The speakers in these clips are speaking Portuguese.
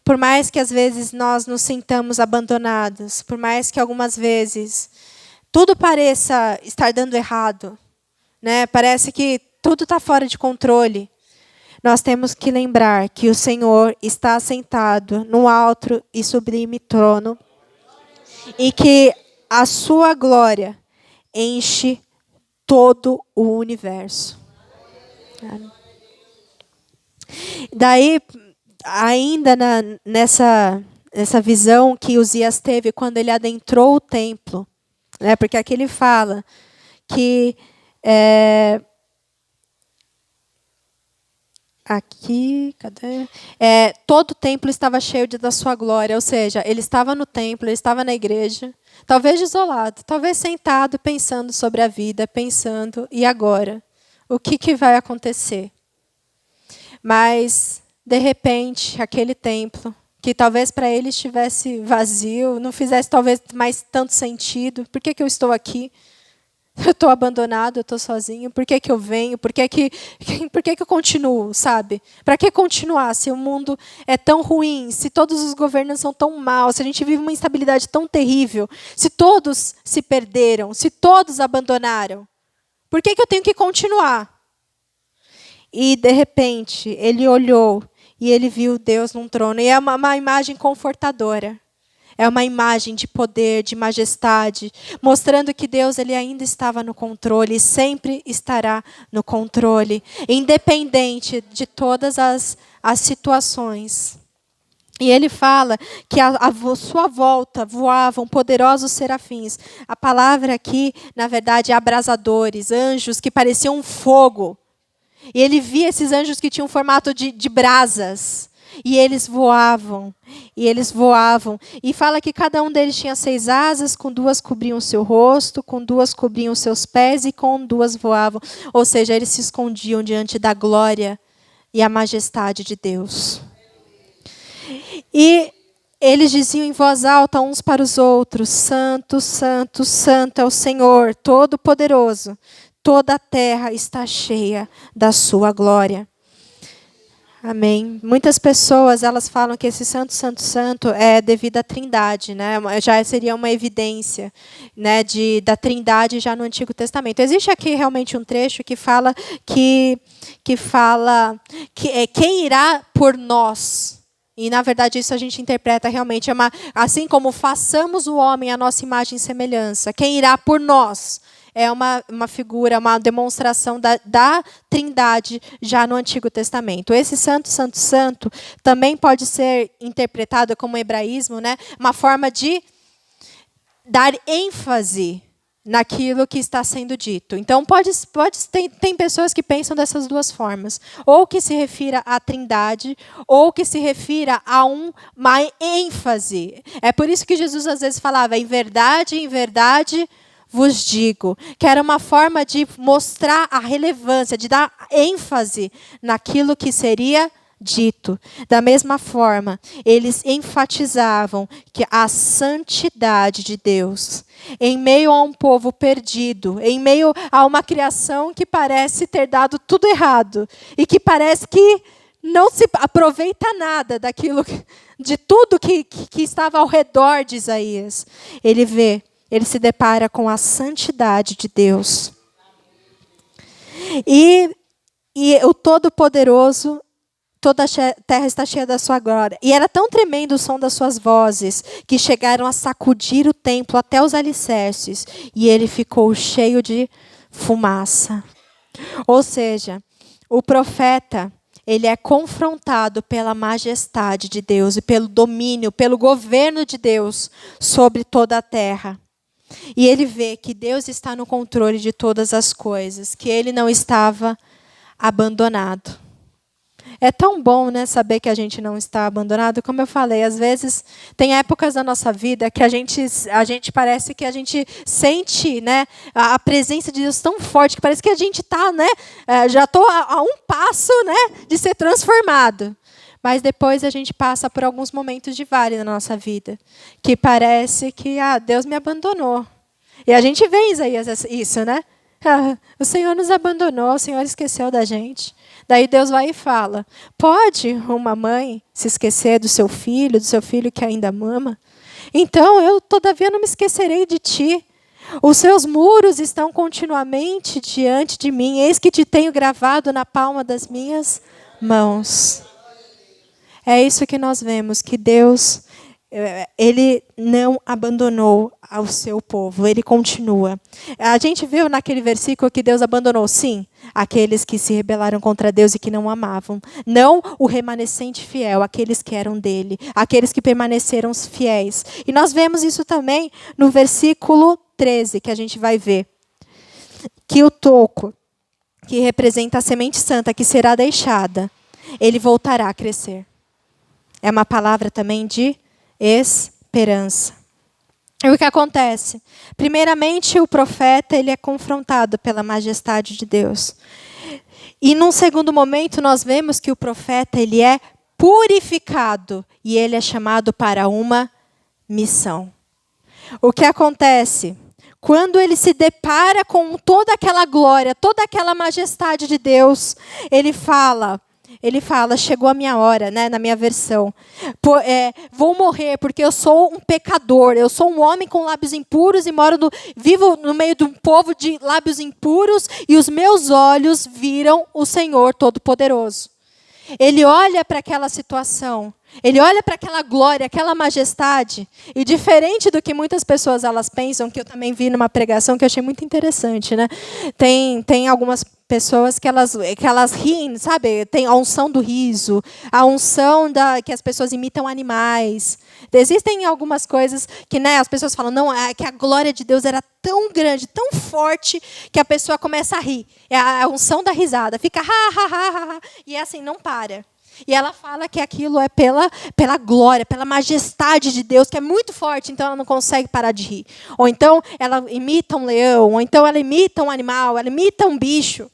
Por mais que às vezes nós nos sintamos abandonados, por mais que algumas vezes tudo pareça estar dando errado, né? Parece que tudo está fora de controle. Nós temos que lembrar que o Senhor está assentado no alto e sublime trono e que a sua glória enche todo o universo. Daí, ainda nessa visão que Uzias teve quando ele adentrou o templo, né? Porque aqui ele fala que cadê? Todo o templo estava cheio da sua glória, ou seja, ele estava no templo, ele estava na igreja, talvez isolado, talvez sentado, pensando sobre a vida, pensando, e agora? O que vai acontecer? Mas, de repente, aquele templo, que talvez para ele estivesse vazio, não fizesse talvez mais tanto sentido, por que eu estou aqui? Eu estou abandonado, eu estou sozinho. Por que eu venho? Por que eu continuo, sabe? Para que continuar se o mundo é tão ruim, se todos os governantes são tão maus, se a gente vive uma instabilidade tão terrível, se todos se perderam, se todos abandonaram? Por que eu tenho que continuar? E, de repente, ele olhou e ele viu Deus num trono. E é uma imagem confortadora. É uma imagem de poder, de majestade, mostrando que Deus ele ainda estava no controle e sempre estará no controle, independente de todas as situações. E ele fala que à sua volta voavam poderosos serafins. A palavra aqui, na verdade, é abrasadores, anjos que pareciam um fogo. E ele via esses anjos que tinham formato de brasas. E eles voavam, e fala que cada um deles tinha 6 asas, com 2 cobriam o seu rosto, com 2 cobriam os seus pés, e com 2 voavam. Ou seja, eles se escondiam diante da glória e a majestade de Deus. E eles diziam em voz alta uns para os outros: Santo, Santo, Santo é o Senhor, Todo-Poderoso. Toda a terra está cheia da sua glória. Amém. Muitas pessoas elas falam que esse santo, santo, santo é devido à Trindade, né? Já seria uma evidência, né, da Trindade já no Antigo Testamento. Existe aqui realmente um trecho que fala que quem irá por nós. E na verdade isso a gente interpreta realmente assim como façamos o homem à nossa imagem e semelhança. Quem irá por nós? É uma figura, uma demonstração da Trindade já no Antigo Testamento. Esse santo, santo, santo também pode ser interpretado como hebraísmo, né? Uma forma de dar ênfase naquilo que está sendo dito. Então, tem pessoas que pensam dessas duas formas. Ou que se refira à Trindade, ou que se refira a uma ênfase. É por isso que Jesus às vezes falava, em verdade, vos digo, que era uma forma de mostrar a relevância, de dar ênfase naquilo que seria dito. Da mesma forma, eles enfatizavam que a santidade de Deus, em meio a um povo perdido, em meio a uma criação que parece ter dado tudo errado, e que parece que não se aproveita nada de tudo que estava ao redor de Isaías. Ele se depara com a santidade de Deus. E o Todo-Poderoso, toda a terra está cheia da sua glória. E era tão tremendo o som das suas vozes, que chegaram a sacudir o templo até os alicerces. E ele ficou cheio de fumaça. Ou seja, o profeta, ele é confrontado pela majestade de Deus e pelo domínio, pelo governo de Deus sobre toda a terra. E ele vê que Deus está no controle de todas as coisas, que ele não estava abandonado. É tão bom, né, saber que a gente não está abandonado. Como eu falei, às vezes tem épocas da nossa vida que a gente parece que a gente sente, né, a presença de Deus tão forte que parece que a gente está, né, já estou a um passo, né, de ser transformado. Mas depois a gente passa por alguns momentos de vale na nossa vida, que parece que Deus me abandonou. E a gente vê em Isaías isso, né? O Senhor nos abandonou, o Senhor esqueceu da gente. Daí Deus vai e fala: pode uma mãe se esquecer do seu filho que ainda mama? Então eu, todavia, não me esquecerei de ti. Os seus muros estão continuamente diante de mim. Eis que te tenho gravado na palma das minhas mãos. É isso que nós vemos, que Deus, Ele não abandonou ao seu povo, Ele continua. A gente viu naquele versículo que Deus abandonou, sim, aqueles que se rebelaram contra Deus e que não amavam. Não o remanescente fiel, aqueles que eram dele, aqueles que permaneceram fiéis. E nós vemos isso também no versículo 13, que a gente vai ver. Que o toco, que representa a semente santa que será deixada, ele voltará a crescer. É uma palavra também de esperança. E o que acontece? Primeiramente, o profeta ele é confrontado pela majestade de Deus. E num segundo momento, nós vemos que o profeta ele é purificado e ele é chamado para uma missão. O que acontece? Quando ele se depara com toda aquela glória, toda aquela majestade de Deus, ele fala, chegou a minha hora, né, na minha versão. Vou morrer porque eu sou um pecador, eu sou um homem com lábios impuros e vivo no meio de um povo de lábios impuros e os meus olhos viram o Senhor Todo-Poderoso. Ele olha para aquela situação, ele olha para aquela glória, aquela majestade, e diferente do que muitas pessoas elas pensam, que eu também vi numa pregação que eu achei muito interessante, né? Tem algumas pessoas que elas riem, sabe? Tem a unção do riso, a unção que as pessoas imitam animais. Existem algumas coisas que, né, as pessoas falam, não, que a glória de Deus era tão grande, tão forte, que a pessoa começa a rir. É a unção da risada, fica ha, ha, ha, ha, ha, e é assim, não para. E ela fala que aquilo é pela glória, pela majestade de Deus, que é muito forte, então ela não consegue parar de rir. Ou então ela imita um leão, ou então ela imita um animal, ela imita um bicho.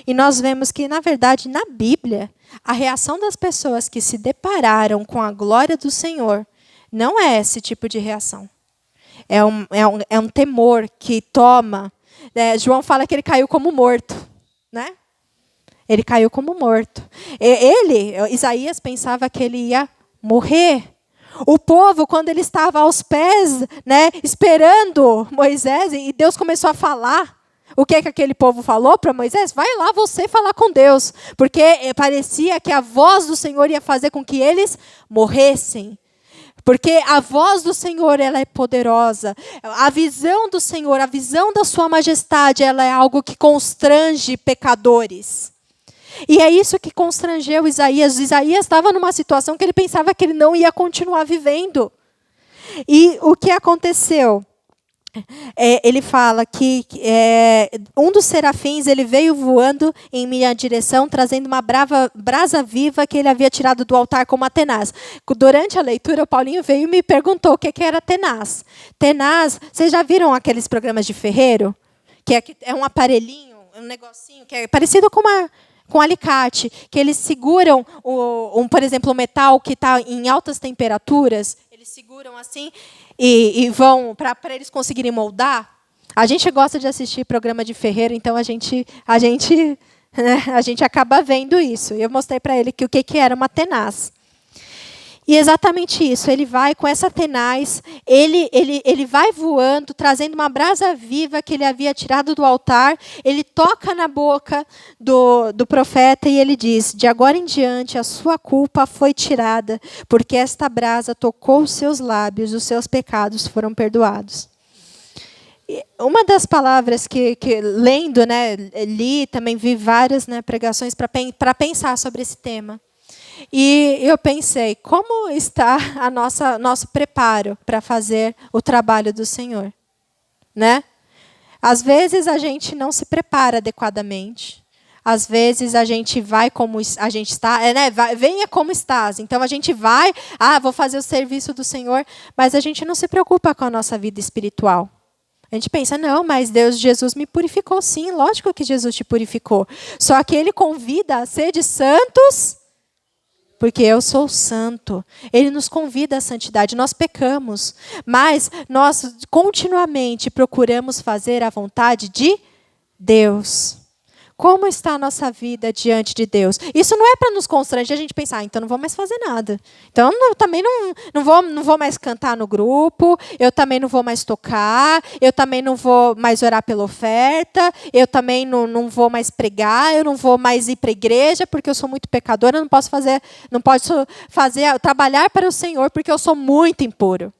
E nós vemos que, na verdade, na Bíblia, a reação das pessoas que se depararam com a glória do Senhor não é esse tipo de reação. É um temor que toma. João fala que ele caiu como morto, né? Ele caiu como morto. Isaías, pensava que ele ia morrer. O povo, quando ele estava aos pés, né, esperando Moisés, e Deus começou a falar, o que aquele povo falou para Moisés? Vai lá você falar com Deus. Porque parecia que a voz do Senhor ia fazer com que eles morressem. Porque a voz do Senhor, ela é poderosa. A visão do Senhor, a visão da sua majestade, ela é algo que constrange pecadores. E é isso que constrangeu Isaías. Isaías estava numa situação que ele pensava que ele não ia continuar vivendo. E o que aconteceu? Ele fala que um dos serafins ele veio voando em minha direção, trazendo uma brasa viva que ele havia tirado do altar como a tenaz. Durante a leitura, o Paulinho veio e me perguntou o que era tenaz. Tenaz, vocês já viram aqueles programas de ferreiro? Que é um aparelhinho, um negocinho, que é parecido com alicate, que eles seguram, por exemplo, o metal que está em altas temperaturas, eles seguram assim e vão para eles conseguirem moldar. A gente gosta de assistir programa de ferreiro, então a gente acaba vendo isso. Eu mostrei para ele o que era uma tenaz. E exatamente isso, ele vai com essa tenaz, ele vai voando, trazendo uma brasa viva que ele havia tirado do altar, ele toca na boca do profeta e ele diz, de agora em diante a sua culpa foi tirada, porque esta brasa tocou os seus lábios, os seus pecados foram perdoados. E uma das palavras que lendo, né, li, também vi várias, né, pregações para pensar sobre esse tema. E eu pensei, como está nosso preparo para fazer o trabalho do Senhor? Né? Às vezes a gente não se prepara adequadamente. Às vezes a gente vai como a gente está, né? Venha como estás. Então a gente vai, vou fazer o serviço do Senhor, mas a gente não se preocupa com a nossa vida espiritual. A gente pensa, não, mas Jesus me purificou sim, lógico que Jesus te purificou. Só que Ele convida a ser de santos, porque eu sou santo. Ele nos convida à santidade. Nós pecamos, mas nós continuamente procuramos fazer a vontade de Deus. Como está a nossa vida diante de Deus? Isso não é para nos constranger a gente pensar, então não vou mais fazer nada. Então também não vou mais cantar no grupo, eu também não vou mais tocar, eu também não vou mais orar pela oferta, eu também não vou mais pregar, eu não vou mais ir para a igreja porque eu sou muito pecadora, eu não posso trabalhar para o Senhor porque eu sou muito impuro.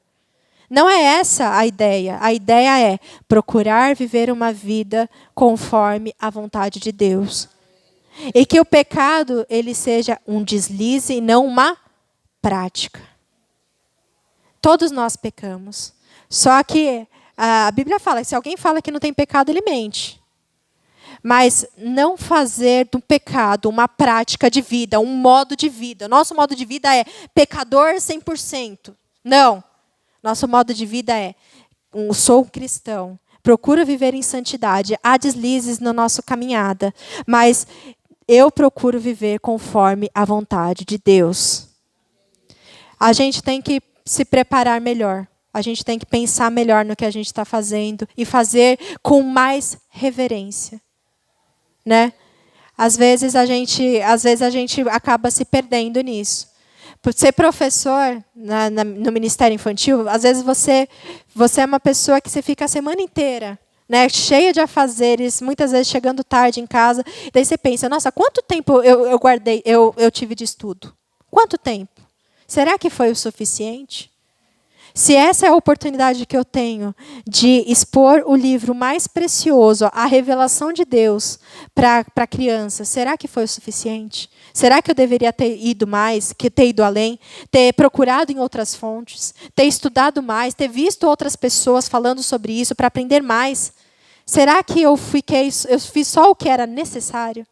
Não é essa a ideia. A ideia é procurar viver uma vida conforme a vontade de Deus. E que o pecado ele seja um deslize e não uma prática. Todos nós pecamos. Só que a Bíblia fala que se alguém fala que não tem pecado, ele mente. Mas não fazer do pecado uma prática de vida, um modo de vida. Nosso modo de vida é pecador 100%. Não. Nosso modo de vida é, sou um cristão, procuro viver em santidade. Há deslizes na nossa caminhada, mas eu procuro viver conforme a vontade de Deus. A gente tem que se preparar melhor. A gente tem que pensar melhor no que a gente está fazendo e fazer com mais reverência. Né? Às vezes a gente acaba se perdendo nisso. Por ser professor no Ministério Infantil, às vezes você é uma pessoa que você fica a semana inteira, né, cheia de afazeres, muitas vezes chegando tarde em casa. Daí você pensa, nossa, quanto tempo eu tive de estudo? Quanto tempo? Será que foi o suficiente? Se essa é a oportunidade que eu tenho de expor o livro mais precioso, a revelação de Deus, para a criança, será que foi o suficiente? Será que eu deveria ter ido mais, ter ido além, ter procurado em outras fontes, ter estudado mais, ter visto outras pessoas falando sobre isso para aprender mais? Será que eu fiz só o que era necessário?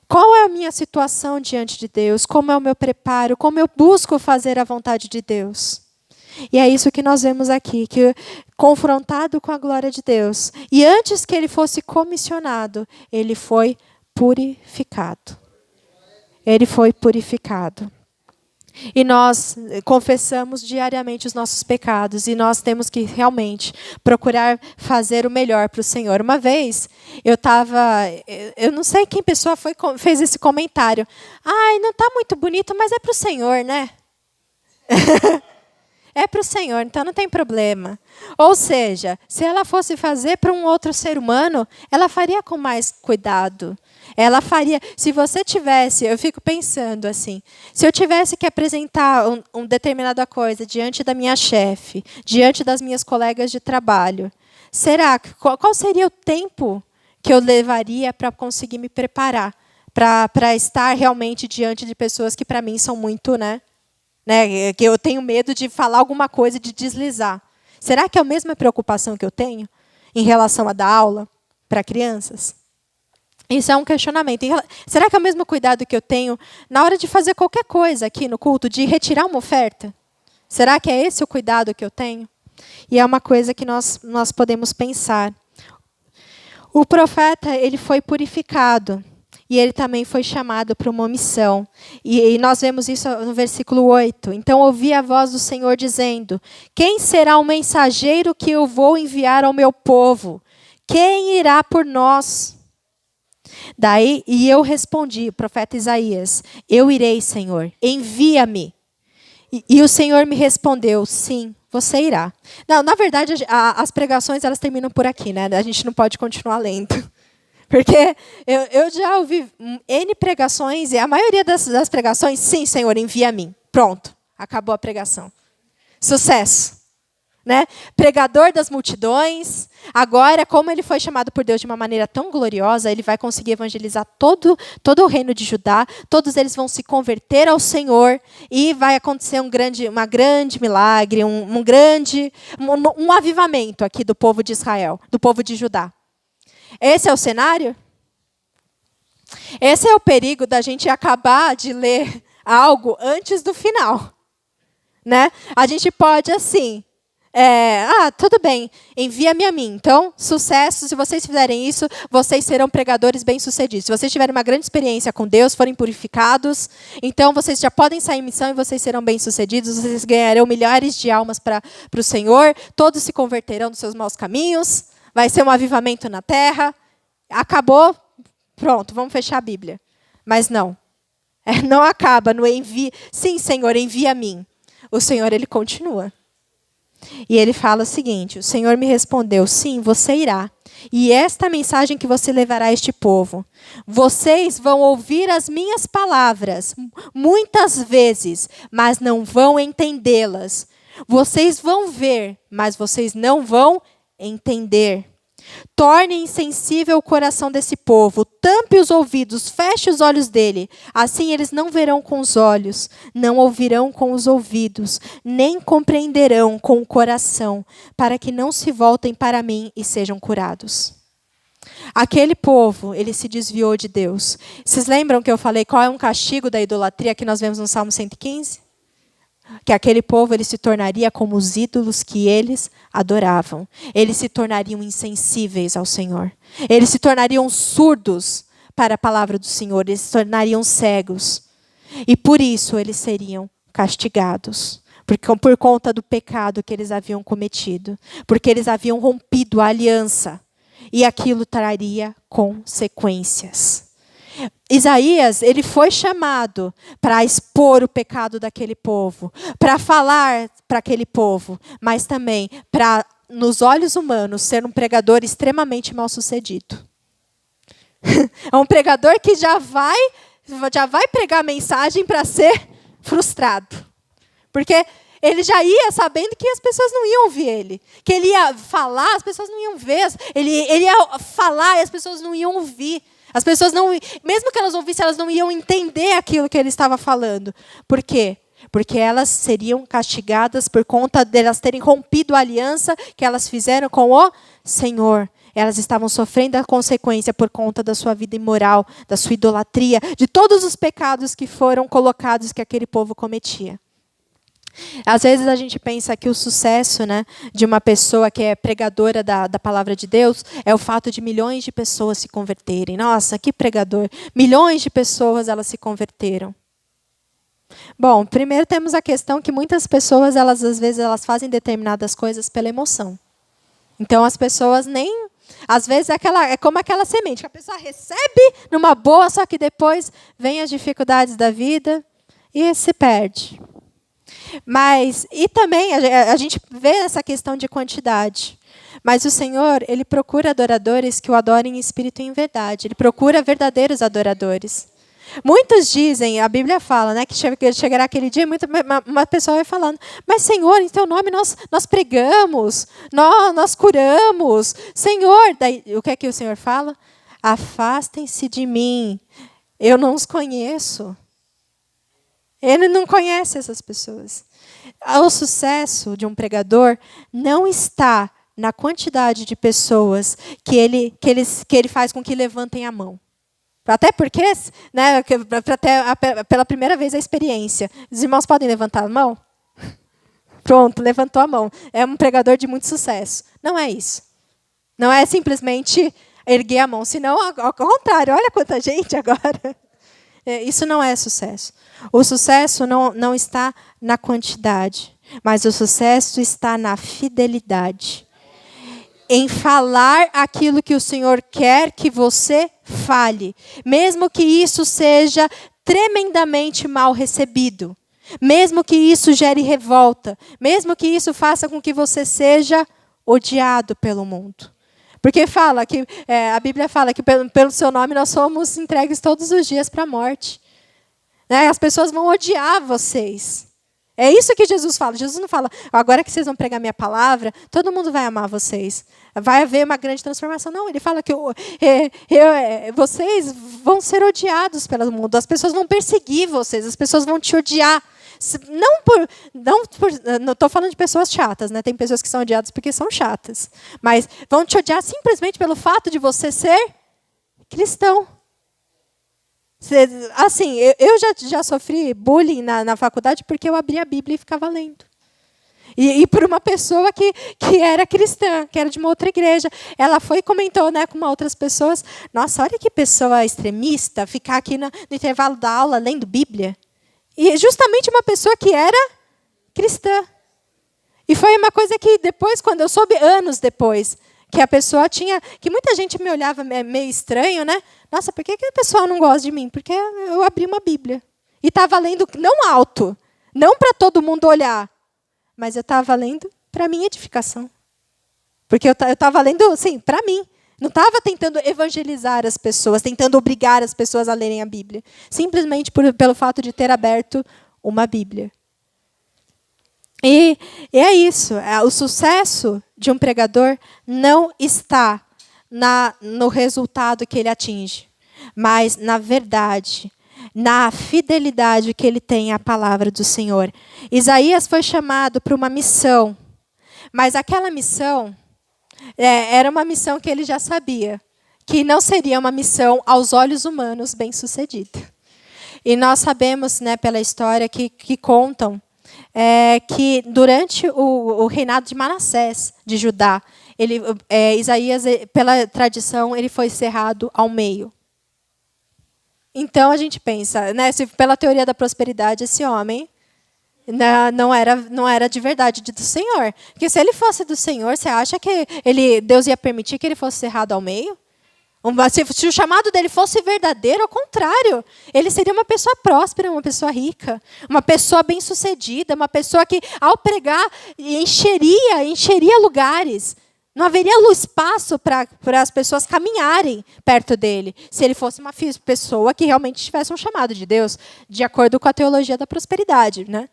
Qual é a minha situação diante de Deus? Como é o meu preparo? Como eu busco fazer a vontade de Deus? E é isso que nós vemos aqui, que confrontado com a glória de Deus, e antes que ele fosse comissionado, ele foi purificado. Ele foi purificado. E nós confessamos diariamente os nossos pecados. E nós temos que realmente procurar fazer o melhor para o Senhor. Uma vez, eu não sei quem pessoa fez esse comentário. Ai, não está muito bonito, mas é para o Senhor, né? É para o Senhor, então não tem problema. Ou seja, se ela fosse fazer para um outro ser humano, ela faria com mais cuidado. Ela faria, se você tivesse, eu fico pensando assim, se eu tivesse que apresentar uma determinada coisa diante da minha chefe, diante das minhas colegas de trabalho, qual seria o tempo que eu levaria para conseguir me preparar, para estar realmente diante de pessoas que para mim são muito, né, que eu tenho medo de falar alguma coisa, de deslizar. Será que é a mesma preocupação que eu tenho em relação a dar aula para crianças? Isso é um questionamento. Será que é o mesmo cuidado que eu tenho na hora de fazer qualquer coisa aqui no culto, de retirar uma oferta? Será que é esse o cuidado que eu tenho? E é uma coisa que nós podemos pensar. O profeta, ele foi purificado. E ele também foi chamado para uma missão. E nós vemos isso no versículo 8. Então ouvi a voz do Senhor dizendo: quem será o mensageiro que eu vou enviar ao meu povo? Quem irá por nós? Daí, e eu respondi, o profeta Isaías: eu irei, Senhor, envia-me. E o Senhor me respondeu: sim, você irá. Não, na verdade, as pregações elas terminam por aqui, né? A gente não pode continuar lendo. Porque eu já ouvi N pregações, e a maioria das pregações, sim, Senhor, envia a mim. Pronto, acabou a pregação. Sucesso. Né? Pregador das multidões. Agora, como ele foi chamado por Deus de uma maneira tão gloriosa, ele vai conseguir evangelizar todo o reino de Judá. Todos eles vão se converter ao Senhor e vai acontecer um grande milagre, um avivamento aqui do povo de Israel, do povo de Judá. Esse é o cenário? Esse é o perigo da gente acabar de ler algo antes do final. Né? A gente pode, assim, tudo bem, envia-me a mim. Então, sucesso, se vocês fizerem isso, vocês serão pregadores bem-sucedidos. Se vocês tiverem uma grande experiência com Deus, forem purificados, então vocês já podem sair em missão e vocês serão bem-sucedidos, vocês ganharão milhares de almas para o Senhor, todos se converterão dos seus maus caminhos. vai ser um avivamento na terra, acabou, pronto, vamos fechar a Bíblia. Mas não, não acaba no envia. Sim, Senhor, envia a mim. O Senhor, ele continua. E ele fala o seguinte, o Senhor me respondeu, sim, você irá. E esta mensagem que você levará a este povo. Vocês vão ouvir as minhas palavras muitas vezes, mas não vão entendê-las. Vocês vão ver, mas vocês não vão entender. Torne insensível o coração desse povo, tampe os ouvidos, feche os olhos dele. Assim eles não verão com os olhos, não ouvirão com os ouvidos, nem compreenderão com o coração, para que não se voltem para mim e sejam curados. Aquele povo, ele se desviou de Deus. Vocês lembram que eu falei qual é um castigo da idolatria que nós vemos no Salmo 115? Que aquele povo ele se tornaria como os ídolos que eles adoravam. Eles se tornariam insensíveis ao Senhor. Eles se tornariam surdos para a palavra do Senhor. Eles se tornariam cegos. E por isso eles seriam castigados. Por conta do pecado que eles haviam cometido. Porque eles haviam rompido a aliança. E aquilo traria consequências. Isaías, ele foi chamado para expor o pecado daquele povo, para falar para aquele povo, mas também para, nos olhos humanos, ser um pregador extremamente mal-sucedido. É um pregador que já vai pregar a mensagem para ser frustrado. Porque ele já ia sabendo que as pessoas não iam ouvir ele. Que ele ia falar, as pessoas não iam ver. Ele ia falar e as pessoas não iam ouvir. As pessoas não, mesmo que elas ouvissem, elas não iam entender aquilo que ele estava falando. Por quê? Porque elas seriam castigadas por conta delas terem rompido a aliança que elas fizeram com o Senhor. Elas estavam sofrendo a consequência por conta da sua vida imoral, da sua idolatria, de todos os pecados que foram colocados que aquele povo cometia. Às vezes a gente pensa que o sucesso, né, de uma pessoa que é pregadora da palavra de Deus é o fato de milhões de pessoas se converterem. Nossa, que pregador! Milhões de pessoas elas se converteram. Bom, primeiro temos a questão que muitas pessoas, às vezes, fazem determinadas coisas pela emoção. Então as pessoas nem... Às vezes é como aquela semente, que a pessoa recebe numa boa, só que depois vem as dificuldades da vida e se perde. Mas, e também a gente vê essa questão de quantidade. Mas o Senhor, ele procura adoradores que o adorem em espírito e em verdade. Ele procura verdadeiros adoradores. Muitos dizem, a Bíblia fala, né, que chegará aquele dia, uma pessoa vai falando, mas Senhor, em teu nome nós pregamos, nós curamos. Senhor, daí, o que é que o Senhor fala? Afastem-se de mim, eu não os conheço. Ele não conhece essas pessoas. O sucesso de um pregador não está na quantidade de pessoas que ele faz com que levantem a mão. Até porque, né, para ter pela primeira vez a experiência. Os irmãos podem levantar a mão? Pronto, levantou a mão. É um pregador de muito sucesso. Não é isso. Não é simplesmente erguer a mão. Senão, ao contrário, olha quanta gente agora. Isso não é sucesso. O sucesso não está na quantidade, mas o sucesso está na fidelidade. Em falar aquilo que o Senhor quer que você fale, mesmo que isso seja tremendamente mal recebido, mesmo que isso gere revolta, mesmo que isso faça com que você seja odiado pelo mundo. Porque fala que a Bíblia fala que pelo seu nome nós somos entregues todos os dias para a morte. Né? As pessoas vão odiar vocês. É isso que Jesus fala. Jesus não fala, agora que vocês vão pregar minha palavra, todo mundo vai amar vocês. Vai haver uma grande transformação. Não, ele fala que vocês vão ser odiados pelo mundo. As pessoas vão perseguir vocês, as pessoas vão te odiar. Não estou falando de pessoas chatas, né? Tem pessoas que são odiadas porque são chatas. Mas vão te odiar simplesmente pelo fato de você ser cristão. Assim, eu já sofri bullying na faculdade porque eu abria a Bíblia e ficava lendo. E por uma pessoa que era cristã, que era de uma outra igreja. Ela foi e comentou, né, com outras pessoas. Nossa, olha que pessoa extremista, ficar aqui no intervalo da aula lendo Bíblia. E justamente uma pessoa que era cristã. E foi uma coisa que depois, quando eu soube, anos depois, Que a pessoa tinha... Que muita gente me olhava meio estranho, né? Nossa, por que a pessoa não gosta de mim? Porque eu abri uma Bíblia. E estava lendo não alto, não para todo mundo olhar, mas eu estava lendo para a minha edificação. Porque eu estava lendo, assim, para mim. Não estava tentando evangelizar as pessoas, tentando obrigar as pessoas a lerem a Bíblia. Simplesmente pelo fato de ter aberto uma Bíblia. E é isso. O sucesso de um pregador não está no resultado que ele atinge, mas na verdade, na fidelidade que ele tem à palavra do Senhor. Isaías foi chamado para uma missão, mas aquela missão era uma missão que ele já sabia, que não seria uma missão aos olhos humanos bem-sucedida. E nós sabemos, né, pela história que contam, que durante o reinado de Manassés, de Judá, Isaías, pela tradição, ele foi cerrado ao meio. Então a gente pensa, né, se pela teoria da prosperidade, esse homem não era de verdade do Senhor. Porque se ele fosse do Senhor, você acha que Deus ia permitir que ele fosse cerrado ao meio? Se o chamado dele fosse verdadeiro, ao contrário, ele seria uma pessoa próspera, uma pessoa rica, uma pessoa bem-sucedida, uma pessoa que, ao pregar, encheria lugares. Não haveria espaço para as pessoas caminharem perto dele, se ele fosse uma pessoa que realmente tivesse um chamado de Deus, de acordo com a teologia da prosperidade, né?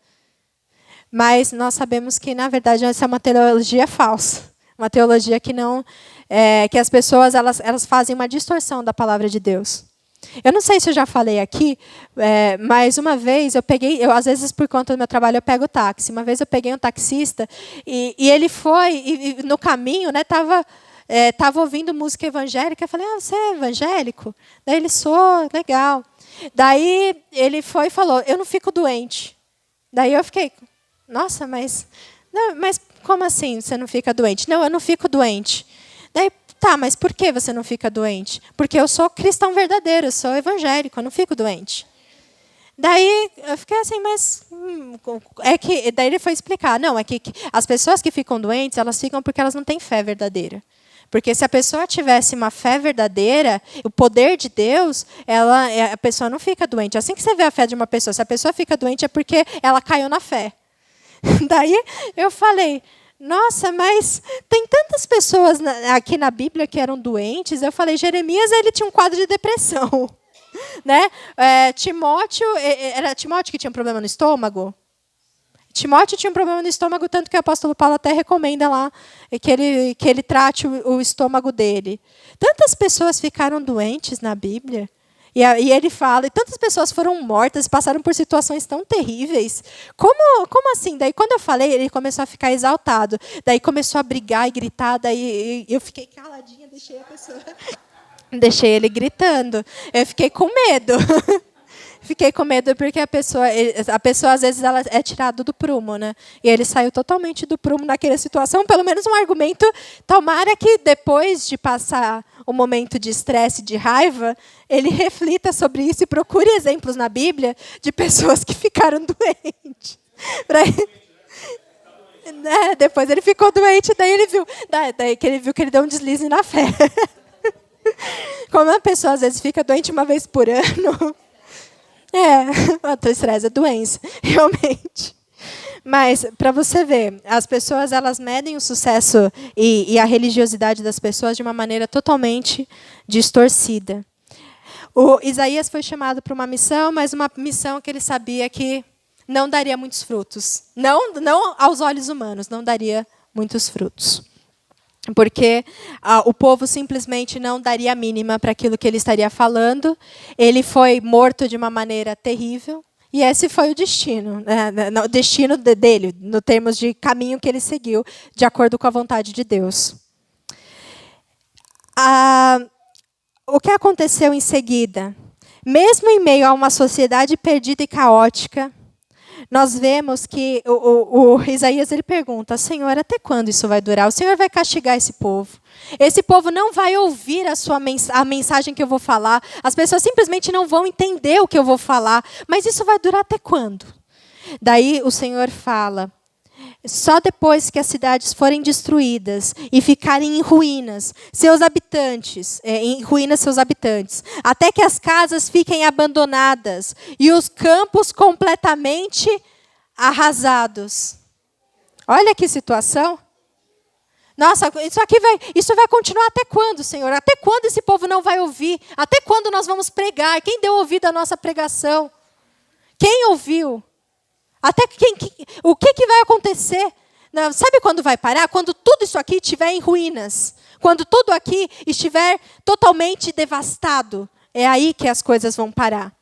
Mas nós sabemos que, na verdade, essa é uma teologia falsa. Uma teologia que não... que as pessoas elas fazem uma distorção da palavra de Deus. Eu não sei se eu já falei aqui, mas uma vez às vezes por conta do meu trabalho eu pego táxi. Uma vez eu peguei um taxista e ele foi, e no caminho, né, tava ouvindo música evangélica. Eu falei, você é evangélico? Daí ele, sou, legal. Daí ele foi e falou, eu não fico doente. Daí eu fiquei, nossa, mas como assim você não fica doente? Não, eu não fico doente. Daí, tá, mas por que você não fica doente? Porque eu sou cristão verdadeiro, eu sou evangélico, eu não fico doente. Daí eu fiquei assim, mas daí ele foi explicar, não, é que as pessoas que ficam doentes, elas ficam porque elas não têm fé verdadeira. Porque se a pessoa tivesse uma fé verdadeira, o poder de Deus, a pessoa não fica doente. Assim que você vê a fé de uma pessoa, se a pessoa fica doente é porque ela caiu na fé. Daí eu falei, nossa, mas tem tantas pessoas aqui na Bíblia que eram doentes. Eu falei, Jeremias, ele tinha um quadro de depressão. Né? Timóteo, era Timóteo que tinha um problema no estômago? Timóteo tinha um problema no estômago, tanto que o apóstolo Paulo até recomenda lá que ele trate o estômago dele. Tantas pessoas ficaram doentes na Bíblia. E ele fala, e tantas pessoas foram mortas, passaram por situações tão terríveis. Como assim? Daí, quando eu falei, ele começou a ficar exaltado. Daí começou a brigar e gritar. Daí eu fiquei caladinha, deixei ele gritando. Eu fiquei com medo. Fiquei com medo porque a pessoa às vezes ela é tirada do prumo, né? E ele saiu totalmente do prumo naquela situação. Pelo menos um argumento. Tomara que depois de passar o momento de estresse, de raiva, ele reflita sobre isso e procure exemplos na Bíblia de pessoas que ficaram doentes. Depois ele ficou doente, daí ele viu que ele deu um deslize na fé. Como a pessoa às vezes fica doente uma vez por ano. O estresse é doença, realmente. Mas, para você ver, as pessoas elas medem o sucesso e a religiosidade das pessoas de uma maneira totalmente distorcida. O Isaías foi chamado para uma missão, mas uma missão que ele sabia que não daria muitos frutos. Não aos olhos humanos, não daria muitos frutos. Porque o povo simplesmente não daria a mínima para aquilo que ele estaria falando. Ele foi morto de uma maneira terrível. E esse foi o destino. O destino dele, no termos de caminho que ele seguiu, de acordo com a vontade de Deus. O que aconteceu em seguida? Mesmo em meio a uma sociedade perdida e caótica, nós vemos que o Isaías ele pergunta, Senhor, até quando isso vai durar? O Senhor vai castigar esse povo. Esse povo não vai ouvir a mensagem que eu vou falar. As pessoas simplesmente não vão entender o que eu vou falar. Mas isso vai durar até quando? Daí o Senhor fala, Só depois que as cidades forem destruídas e ficarem em ruínas, seus habitantes, em ruínas seus habitantes, até que as casas fiquem abandonadas e os campos completamente arrasados. Olha que situação. Nossa, isso vai continuar até quando, Senhor? Até quando esse povo não vai ouvir? Até quando nós vamos pregar? Quem deu ouvido à nossa pregação? Quem ouviu? O que vai acontecer? Não, sabe quando vai parar? Quando tudo isso aqui estiver em ruínas. Quando tudo aqui estiver totalmente devastado. É aí que as coisas vão parar.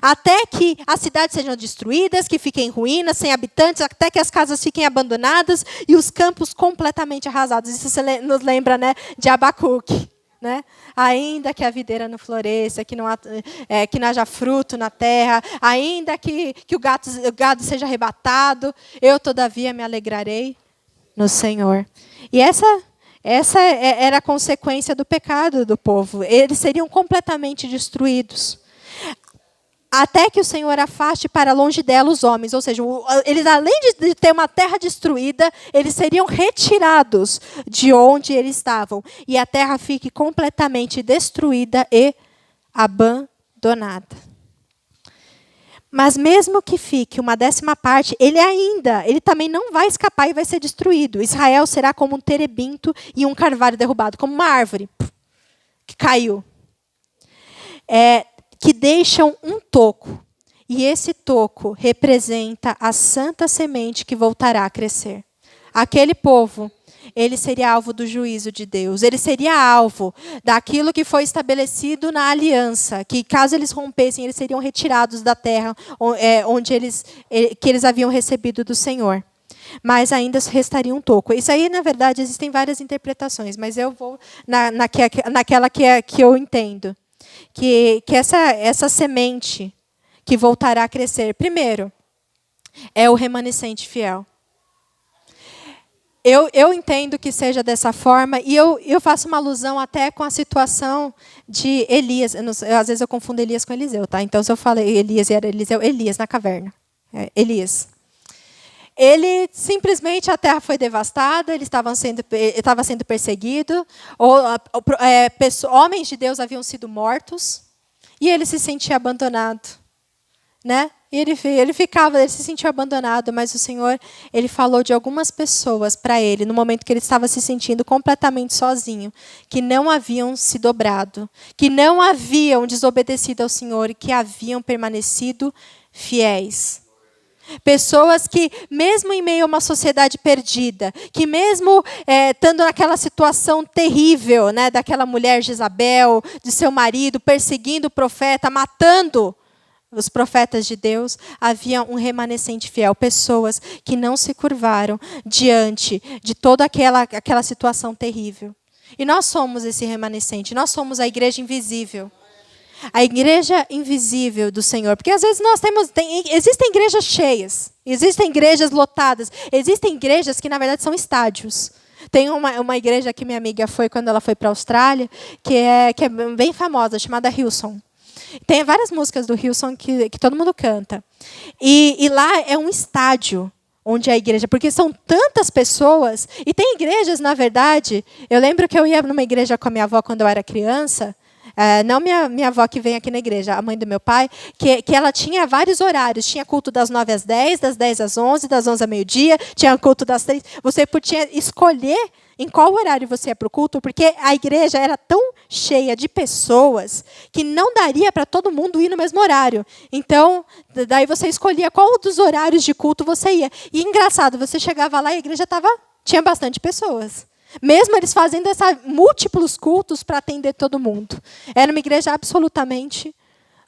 Até que as cidades sejam destruídas, que fiquem em ruínas, sem habitantes, até que as casas fiquem abandonadas e os campos completamente arrasados. Isso nos lembra, né, de Abacuque. Né? Ainda que a videira não floresça, que não haja fruto na terra, ainda que o gado seja arrebatado, eu todavia me alegrarei no Senhor. E essa era a consequência do pecado do povo. Eles seriam completamente destruídos. Até que o Senhor afaste para longe dela os homens. Ou seja, eles, além de ter uma terra destruída, eles seriam retirados de onde eles estavam. E a terra fique completamente destruída e abandonada. Mas mesmo que fique uma 10ª parte, ele também não vai escapar e vai ser destruído. Israel será como um terebinto e um carvalho derrubado, como uma árvore que caiu. Que deixam um toco. E esse toco representa a santa semente que voltará a crescer. Aquele povo, ele seria alvo do juízo de Deus. Ele seria alvo daquilo que foi estabelecido na aliança. Que caso eles rompessem, eles seriam retirados da terra que eles haviam recebido do Senhor. Mas ainda restaria um toco. Isso aí, na verdade, existem várias interpretações. Mas eu vou naquela que eu entendo. Que essa semente que voltará a crescer, primeiro, é o remanescente fiel. Eu entendo que seja dessa forma, e eu faço uma alusão até com a situação de Elias. Às vezes eu confundo Elias com Eliseu, tá? Então, se eu falei Elias e era Eliseu, Elias na caverna. Elias. Ele simplesmente, a terra foi devastada, ele estava sendo perseguido, homens de Deus haviam sido mortos, e ele se sentia abandonado. Né? E ele se sentiu abandonado, mas o Senhor, ele falou de algumas pessoas para ele, no momento que ele estava se sentindo completamente sozinho, que não haviam se dobrado, que não haviam desobedecido ao Senhor e que haviam permanecido fiéis. Pessoas que, mesmo em meio a uma sociedade perdida, que mesmo estando naquela situação terrível, né, daquela mulher Jezabel, de seu marido, perseguindo o profeta, matando os profetas de Deus, havia um remanescente fiel. Pessoas que não se curvaram diante de toda aquela situação terrível. E nós somos esse remanescente, nós somos a igreja invisível. A igreja invisível do Senhor. Porque às vezes existem igrejas cheias, existem igrejas lotadas, existem igrejas que na verdade são estádios. Tem uma igreja que minha amiga foi quando ela foi para a Austrália, que é bem famosa, chamada Hillsong. Tem várias músicas do Hillsong que todo mundo canta. E lá é um estádio onde é a igreja, porque são tantas pessoas. E tem igrejas, na verdade, eu lembro que eu ia numa igreja com a minha avó quando eu era criança. Não minha avó que vem aqui na igreja, a mãe do meu pai, que ela tinha vários horários. Tinha culto das 9 às 10, das 10 às 11, das 11 ao meio-dia, tinha culto das 3. Você podia escolher em qual horário você ia para o culto, porque a igreja era tão cheia de pessoas que não daria para todo mundo ir no mesmo horário. Então, daí você escolhia qual dos horários de culto você ia. E engraçado, você chegava lá e a igreja tinha bastante pessoas. Mesmo eles fazendo múltiplos cultos para atender todo mundo. Era uma igreja absolutamente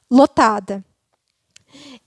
lotada.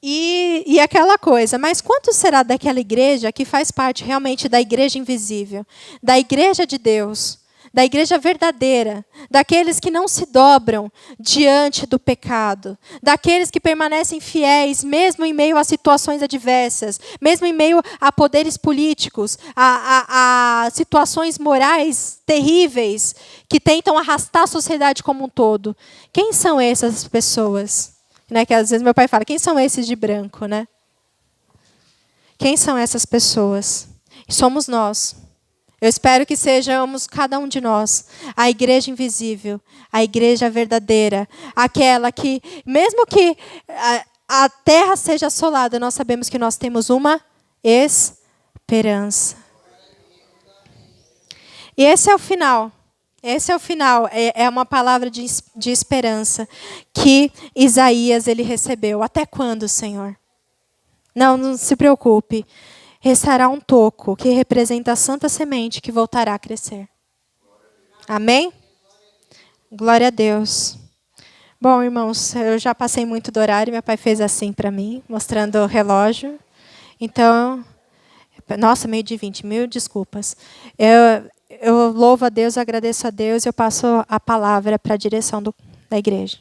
E aquela coisa, mas quanto será daquela igreja que faz parte realmente da igreja invisível? Da igreja de Deus, da igreja verdadeira, daqueles que não se dobram diante do pecado, daqueles que permanecem fiéis mesmo em meio a situações adversas, mesmo em meio a poderes políticos, a situações morais terríveis que tentam arrastar a sociedade como um todo. Quem são essas pessoas? Né, que às vezes meu pai fala, quem são esses de branco? Né? Quem são essas pessoas? Somos nós. Eu espero que sejamos cada um de nós, a igreja invisível, a igreja verdadeira, aquela que, mesmo que a terra seja assolada, nós sabemos que nós temos uma esperança. E esse é o final. Esse é o final. É uma palavra de esperança que Isaías ele recebeu. Até quando, Senhor? Não se preocupe. Restará um toco que representa a santa semente que voltará a crescer. Amém? Glória a Deus. Bom, irmãos, eu já passei muito do horário. Meu pai fez assim para mim, mostrando o relógio. Então, nossa, 12:20, mil desculpas. Eu louvo a Deus, agradeço a Deus e eu passo a palavra para a direção da igreja.